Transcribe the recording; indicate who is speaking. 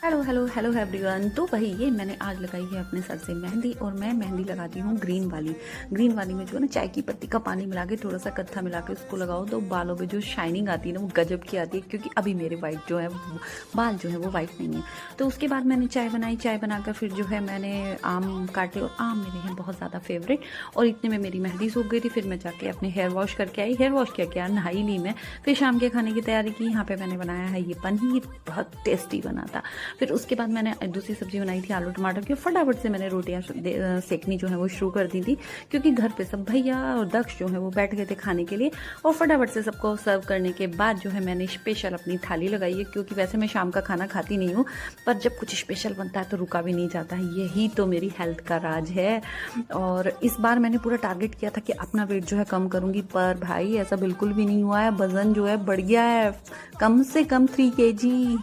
Speaker 1: Hello hello hello everyone. तो वही ये मैंने आज लगाई है अपने सर से मेहंदी, और मैं मेहंदी लगाती हूँ ग्रीन वाली में जो है ना चाय की पत्ती का पानी मिला के थोड़ा सा कत्था मिला के उसको लगाओ तो बालों पे जो शाइनिंग आती है ना वो गजब की आती है। क्योंकि अभी मेरे वाइट जो है बाल जो है वो वाइट नहीं है। तो उसके बाद मैंने चाय बनाई, चाय बनाकर फिर जो है मैंने आम काटे, और आम मेरे हैं बहुत ज़्यादा फेवरेट। और इतने में मेरी मेहंदी सूख गई थी। फिर मैं जाके अपने हेयर वॉश करके आई, हेयर वॉश किया क्या, नहाई ली मैं। फिर शाम के खाने की तैयारी की। यहाँ पे मैंने बनाया है ये पनीर, बहुत टेस्टी बना था। फिर उसके बाद मैंने दूसरी सब्जी बनाई थी आलू टमाटर की। फटाफट से मैंने रोटियां सेकनी जो है वो शुरू कर दी थी, क्योंकि घर पे सब भैया और दक्ष जो है वो बैठ गए थे खाने के लिए। और फटाफट से सबको सर्व करने के बाद जो है मैंने स्पेशल अपनी थाली लगाई है, क्योंकि वैसे मैं शाम का खाना खाती नहीं हूँ, पर जब कुछ स्पेशल बनता है तो रुका भी नहीं जाता है। यही तो मेरी हेल्थ का राज है। और इस बार मैंने पूरा टारगेट किया था कि अपना वेट जो है कम करूँगी, पर भाई ऐसा बिल्कुल भी नहीं हुआ है। वजन जो है बढ़ गया है, कम से कम 3 kg।